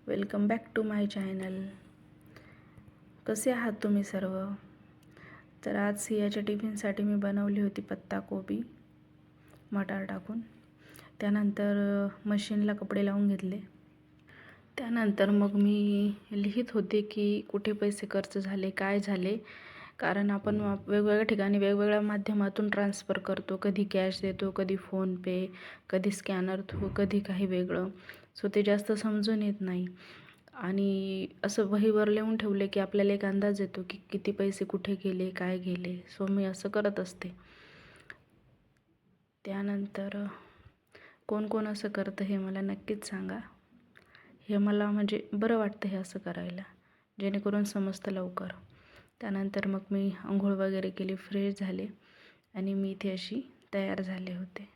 Welcome back to my channel. कसे आहात तुम्ही सर्व? तर आज सियाच्या टिफिनसाठी मी बनवली होती पत्ताकोबी मटार टाकून. त्यानंतर मशीनला कपडे लावून घेतले. त्यानंतर मग मी लिहित होते की कुठे पैसे खर्च झाले, काय झाले. कारण आपण वेगवेगळ्या ठिकाणी वेगवेगळ्या माध्यमातून ट्रान्सफर करतो. कधी कॅश देतो, कधी फोनपे, कधी स्कॅनर थ्रू, कधी काही वेगळं. सो ते जास्त समजून येत नाही. आणि असं वहीवर लिहून ठेवले की आपल्याला एक अंदाज येतो की किती पैसे कुठे गेले, काय गेले. सो मी असं करत असते. त्यानंतर कोण कोण असं करतं हे मला नक्कीच सांगा. हे मला म्हणजे बरं वाटतं हे असं करायला, जेणेकरून समजतं लवकर. त्यानंतर मग मी अंघोळ वगैरे केली, फ्रेश झाले आणि मी इथे अशी तयार झाले होते.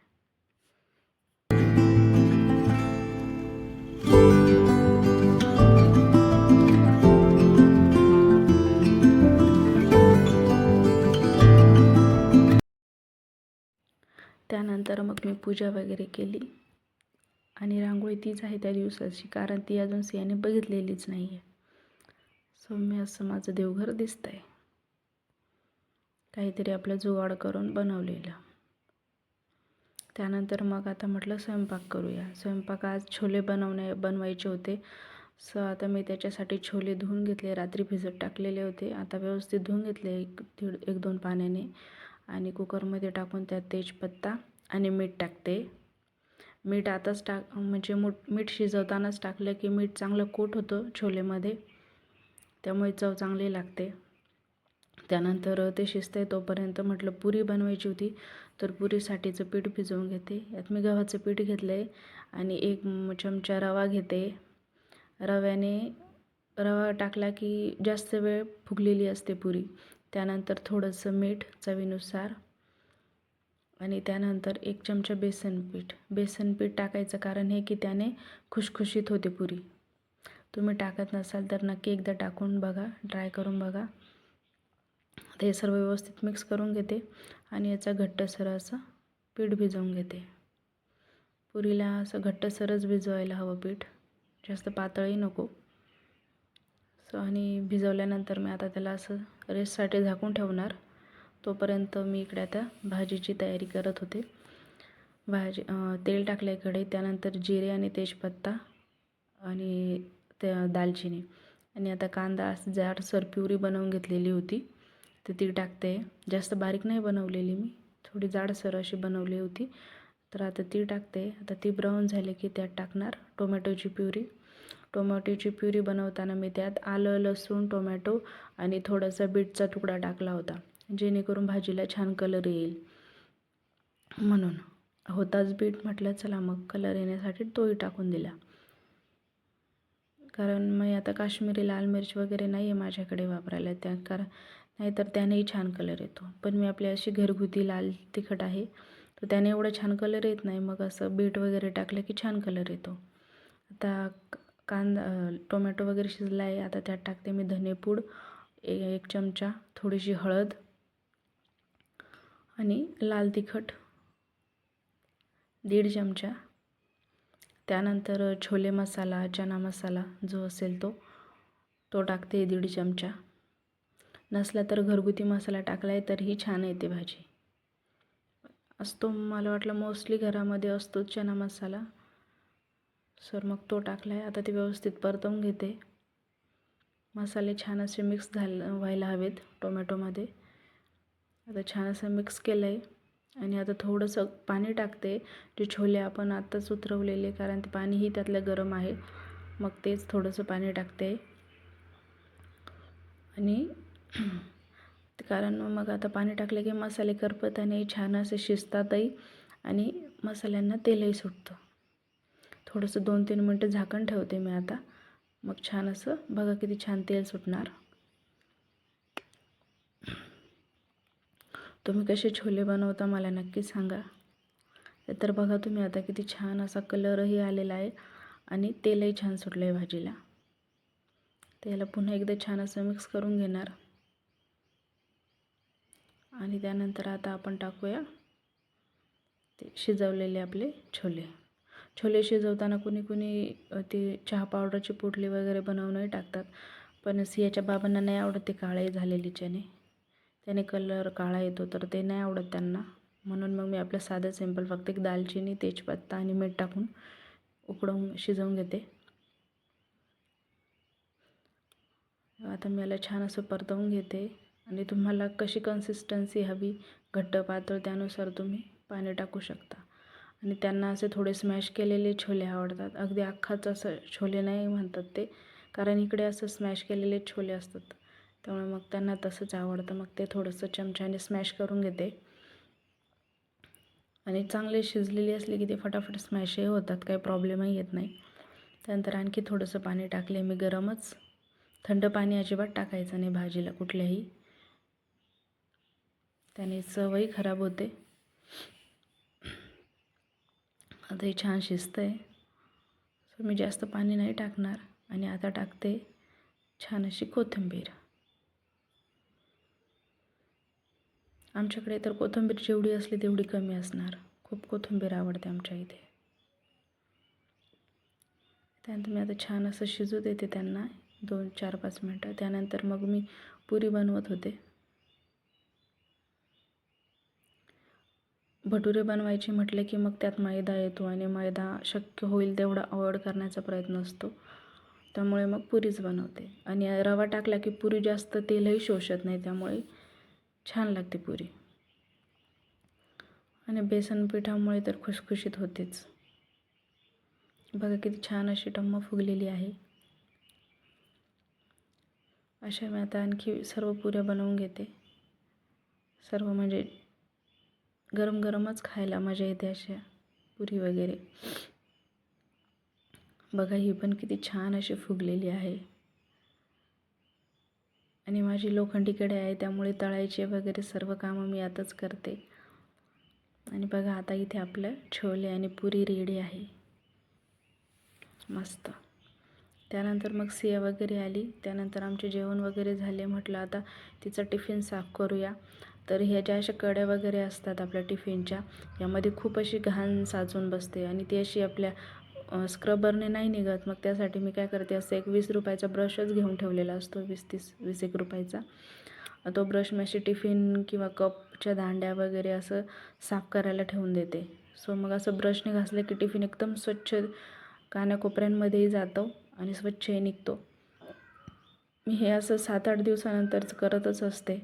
त्यानंतर मग मी पूजा वगैरे केली आणि रांगोळी तीच आहे त्या दिवसाची, कारण ती अजून सियाने बघितलेलीच नाही आहे. सो मी असं माझं देवघर दिसतं आहे, काहीतरी आपलं जुगाड करून बनवलेलं. त्यानंतर मग आता म्हटलं स्वयंपाक करूया. स्वयंपाक आज छोले बनवायचे होते. सो आता मी त्याच्यासाठी छोले धुवून घेतले. रात्री भिजत टाकलेले होते. आता व्यवस्थित धुवून घेतले एक दोन पाण्याने आणि कुकरमध्ये टाकून त्यात तेजपत्ता आणि मीठ टाकते. मीठ आताच म्हणजे मीठ शिजवतानाच टाकलं की मीठ चांगलं कोट होतं छोलेमध्ये, त्यामुळे चव चांगली लागते. त्यानंतर ते शिजते तोपर्यंत म्हटलं पुरी बनवायची होती, तर पुरीसाठीचं पीठ भिजवून घेते. यात मी गव्हाचं पीठ घेतलं आहे आणि 1 चमचा रवा घेते. रवा टाकला की जास्त वेळ फुगलेली असते पुरी. त्यानंतर थोडंसं मीठ चवीनुसार आणि त्यानंतर 1 चमचा बेसन पीठ टाकायचं, कारण हे की त्याने खुशखुशीत होते पुरी. तुम्ही टाकत नसाल तर नक्की एकदा टाकून बघा, ट्राय करून बघा. ते सर्व व्यवस्थित मिक्स करून घेते आणि याचा घट्टसर असं पीठ भिजवून घेते. पुरीला असं घट्टसरच भिजवायला हवं पीठ, जास्त पातळही नको. सो आणि भिजवल्यानंतर मी आता त्याला असं रेस्टसाठी झाकून ठेवणार. तोपर्यंत मी इकडे आता भाजीची तयारी करत होते. तेल टाकलं कढईत. त्यानंतर जिरे आणि तेजपत्ता आणि दालचिनी आणि आता कांदा असं जाडसर प्युरी बनवून घेतलेली होती, तर ती टाकते. जास्त बारीक नाही बनवलेली मी, थोडी जाडसर अशी बनवली होती. तर आता ती टाकते. आता ती ब्राऊन झाली की त्यात टाकणार टोमॅटोची प्युरी. टोमॅटोची प्युरी बनवताना मी त्यात आलं, लसूण, टोमॅटो आणि थोडासा बीटचा तुकडा टाकला होता, जेणेकरून भाजीला छान कलर येईल म्हणून. होताच बीट, म्हटलं चला मग कलर येण्यासाठी तोही टाकून दिला. कारण मी आता काश्मीरी लाल मिर्च वगैरे नाही आहे माझ्याकडे वापरायला, नाहीतर त्यानेही छान कलर येतो. पण मी आपली अशी घरगुती लाल तिखट आहे, तर त्याने एवढं छान कलर येत नाही. मग असं बीट वगैरे टाकलं की छान कलर येतो. आता टोमॅटो वगैरे शिजला आहे. आता त्यात टाकते मी धनेपूड 1 चमचा, थोडीशी हळद आणि लाल तिखट 1.5 चमचा. त्यानंतर छोले मसाला, चना मसाला जो असेल तो टाकते 1.5 चमचा. नसला तर घरगुती मसाला टाकला आहे तरीही छान येते भाजी. असतो, मला वाटलं मोस्टली घरामध्ये असतो चना मसाला. सर मग तो टाकला आहे. आता ते व्यवस्थित परतवून घेते. मसाले छान असे मिक्स व्हायला हवेत टोमॅटोमध्ये. आता छान असं मिक्स केलं आहे आणि आता थोडंसं पाणी टाकते. जे छोले आपण आत्ताच उतरवलेले, कारण ते पाणीही त्यातलं गरम आहे, मग तेच थोडंसं पाणी टाकते. आणि कारण मग आता पाणी टाकलं की मसाले करपत आणि छान असे शिजतातही आणि मसाल्यांना तेलही सुटतं. थोडंसं 2-3 मिनटं झाकण ठेवते मी आता. मग छान असं बघा किती छान तेल सुटणार. तुम्ही कसे छोले बनवता मला नक्की सांगा. तर बघा तुम्ही आता किती छान असा कलरही आलेला आहे आणि तेलही छान सुटलं आहे भाजीला. त्याला पुन्हा एकदा छान असं मिक्स करून घेणार आणि त्यानंतर आता आपण टाकूया ते शिजवलेले आपले छोले. छोले शिजवताना कुणी कुणी ते चहा पावडरची पोटली वगैरे बनवूनही टाकतात, पण सियाच्या बाबांना नाही आवडत ते काळे झालेले चणे, त्याने कलर काळा येतो, तर ते नाही आवडत त्यांना. म्हणून मग मी आपलं साधं सिंपल फक्त एक दालचिनी, तेजपत्ता आणि मीठ टाकून उकडवून शिजवून घेते. आता मी याला छान असं परतवून घेते आणि तुम्हाला कशी कन्सिस्टन्सी हवी, घट्ट पातळ, त्यानुसार तुम्ही पाणी टाकू शकता. आणि त्यांना असे थोडे स्मॅश केलेले छोले आवडतात, अगदी अख्खाच असं छोले नाही म्हणतात ते, कारण इकडे असं स्मॅश केलेले छोले असतात, त्यामुळे मग त्यांना तसंच आवडतं. मग ते थोडंसं चमच्याने स्मॅश करून घेते आणि चांगले शिजलेली असली की ते फटाफट स्मॅशही होतात, काही प्रॉब्लेमही येत नाही. त्यानंतर आणखी थोडंसं पाणी टाकले मी गरमच, थंड पाणी अजिबात टाकायचं नाही भाजीला कुठल्याही, त्याने चवही खराब होते. आता हे छान शिजतं आहे, सो मी जास्त पाणी नाही टाकणार. आणि आता टाकते छान अशी कोथिंबीर. आमच्याकडे तर कोथिंबीर जेवढी असली तेवढी कमी असणार, खूप कोथिंबीर आवडते आमच्या इथे. त्यानंतर मी आता छान असं शिजू देते त्यांना 2-4-5 मिनटं. त्यानंतर मग मी पुरी बनवत होते. भटुरे बनवायचे म्हटले की मग त्यात मैदा येतो आणि मैदा शक्य होईल तेवढा अवॉइड करण्याचा प्रयत्न असतो, त्यामुळे मग पुरीच बनवते. आणि रवा टाकला की पुरी जास्त तेलही शोषत नाही, त्यामुळे छान लागते पुरी. आणि बेसन पिठामुळे तर खुसखुशीत होतेच. बघा किती छान अशी टम्म फुगलेली आहे. अशा मी आता आणखी सर्व पुऱ्या बनवून घेते. सर्व म्हणजे गरम गरमच खायला मजा येते अशा पुरी वगैरे. बघा ही पण किती छान अशी फुगलेली आहे. आणि माझी लोखंडी कढई आहे, त्यामुळे तळायचे वगैरे सर्व कामं मी आताच करते. आणि बघा आता इथे आपलं छोले आणि पुरी रेडी आहे मस्त. त्यानंतर मग सिया वगैरे आली, त्यानंतर आमचे जेवण वगैरे झाले. म्हटलं आता तिचा टिफिन साफ करूया. तर ह्या ज्या अशा कड्या वगैरे असतात आपल्या टिफिनच्या, यामध्ये खूप अशी घाण साचून बसते आणि ती अशी आपल्या स्क्रबरने नाही निघत. मग त्यासाठी मी काय करते, असं एक 20 रुपयाचा ब्रशच घेऊन ठेवलेला असतो, 20-30-20 रुपयाचा. तो ब्रश मी अशी टिफिन किंवा कपच्या दांड्या वगैरे असं साफ करायला ठेवून देते. सो मग असं ब्रशने घासलं की टिफिन एकदम स्वच्छ कानाकोपऱ्यांमध्येही जातो आणि स्वच्छही निघतो. मी हे असं 7-8 दिवसानंतरच करतच असते,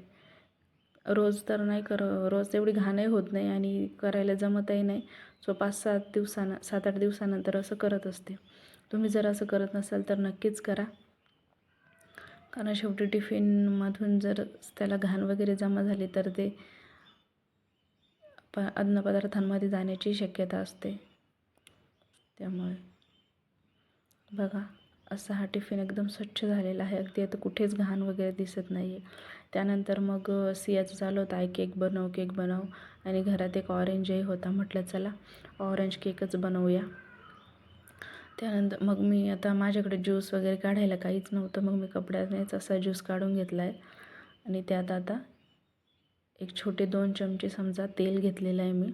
रोज तर नाही रोज तेवढी घाणही होत नाही आणि करायला जमतही नाही. सो 7-8 दिवसानंतर असं करत असते. तुम्ही जर असं करत नसाल तर नक्कीच करा, कारण शेवटी टिफिनमधून जर त्याला घाण वगैरे जमा झाली तर ते अन्नपदार्थांमध्ये जाण्याची शक्यता असते. त्यामुळे बघा असा हा टिफिन एकदम स्वच्छ झालेला आहे, अगदी आता कुठेच घाण वगैरे दिसत नाही आहे. त्यानंतर मग सियाचं चालू होतं आहे केक बनव आणि घरात एक ऑरेंजही होता, म्हटलं चला ऑरेंज केकच बनवूया. त्यानंतर मग मी आता माझ्याकडे ज्यूस वगैरे काढायला काहीच नव्हतं, मग मी कपड्यानेच असा ज्यूस काढून घेतला आहे. आणि त्यात आता एक छोटे 2 चमचे समजा तेल घेतलेलं आहे मी.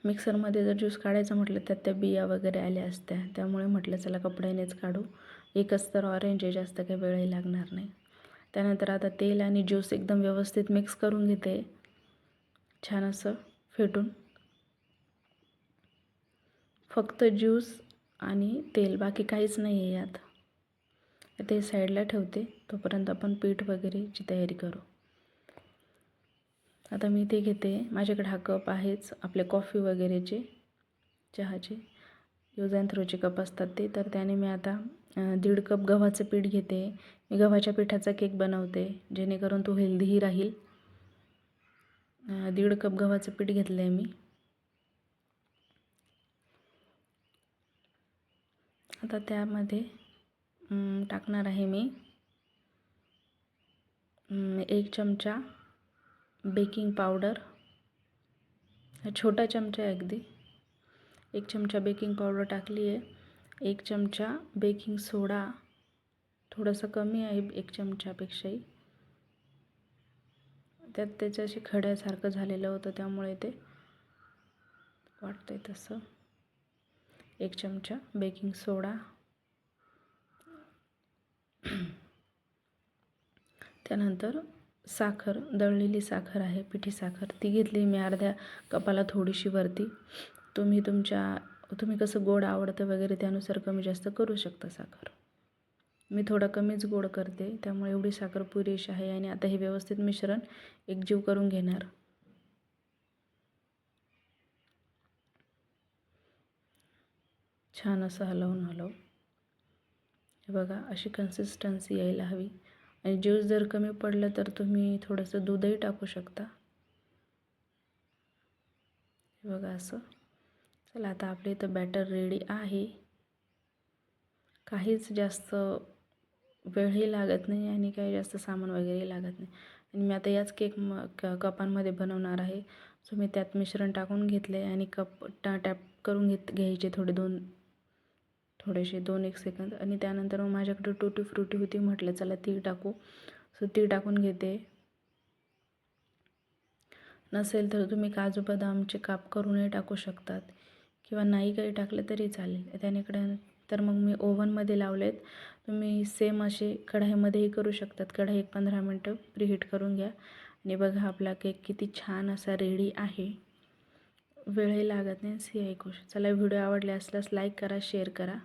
मिक्सरमध्ये जर ज्यूस काढायचं म्हटलं त्यात त्या बिया वगैरे आल्या असत्या, त्यामुळे म्हटलं चला कपड्यानेच काढू. एकच तर ऑरेंज आहे, जास्त काही वेळही लागणार नाही. त्यानंतर आता तेल आणि ज्यूस एकदम व्यवस्थित मिक्स करून घेते, छान असं फेटून. फक्त ज्यूस आणि तेल, बाकी काहीच नाही आहे यात. ते साईडला ठेवते, तोपर्यंत आपण पीठ वगैरेची तयारी करू. आता मी ते घेते, माझ्याकडे हा कप आहेच आपले कॉफी वगैरेचे, चहाचे यूज अँड थ्रोचे कप असतात ते. तर त्याने मी आता 1.5 कप गव्हाचं पीठ घेते. मी गव्हाच्या पिठाचा केक बनवते, जेणेकरून तो हेल्दीही राहील. 1.5 कप गव्हाचं पीठ घेतलं आहे मी. आता त्यामध्ये टाकणार आहे मी 1 चमचा बेकिंग पावडर, छोटा चमचा आहे अगदी. 1 चमचा बेकिंग पावडर टाकली आहे. 1 चमचा बेकिंग सोडा, थोडंसं कमी आहे 1 चमच्यापेक्षाही. त्यात त्याचं अशी खड्यासारखं झालेलं होतं, त्यामुळे ते वाटतंय तसं. 1 चमचा बेकिंग सोडा, त्यानंतर साखर, दळलेली साखर आहे, पिठी साखर ती घेतली मी अर्ध्या कपाला थोडीशी वरती. तुम्ही कसं गोड आवडतं वगैरे त्यानुसार कमी जास्त करू शकता साखर. मी थोडा कमीच गोड करते, त्यामुळे एवढी साखर पुरेशी आहे. आणि आता हे व्यवस्थित मिश्रण एकजीव करून घेणार. छान असं हलवून हे बघा, अशी कन्सिस्टन्सी यायला हवी. आणि ज्यूस जर कमी पडलं तर तुम्ही थोडंसं दूधही टाकू शकता. हे बघा असं. चला, आता आपले इथं बॅटर रेडी आहे. काहीच जास्त वेळही लागत नाही आणि काही जास्त सामान वगैरे लागत नाही. आणि मी आता याच कपांमध्ये बनवणार आहे. सो मी त्यात मिश्रण टाकून घेतले आणि कप टॅप करून घ्यायचे थोडेसे 2-1 सेकंद. आणि त्यानंतर मग माझ्याकडे टूटी फ्रुटी होती, म्हटलं चला ती टाकू. सो ती टाकून घेते. नसेल तर तुम्ही काजू बदामचे काप करूनही टाकू शकतात, किंवा नाही काही टाकलं तरी चालेल. त्याकडे तर मग मी ओव्हनमध्ये लावलेत. तुम्ही सेम असे कढईमध्येही करू शकतात. कढई 15 मिनटं प्रीहीट करून घ्या. आणि बघा आपला केक किती छान असा रेडी आहे. वेळही लागत नाही. सी ऐकू. चला, व्हिडिओ आवडले असल्यास लाईक करा, शेअर करा.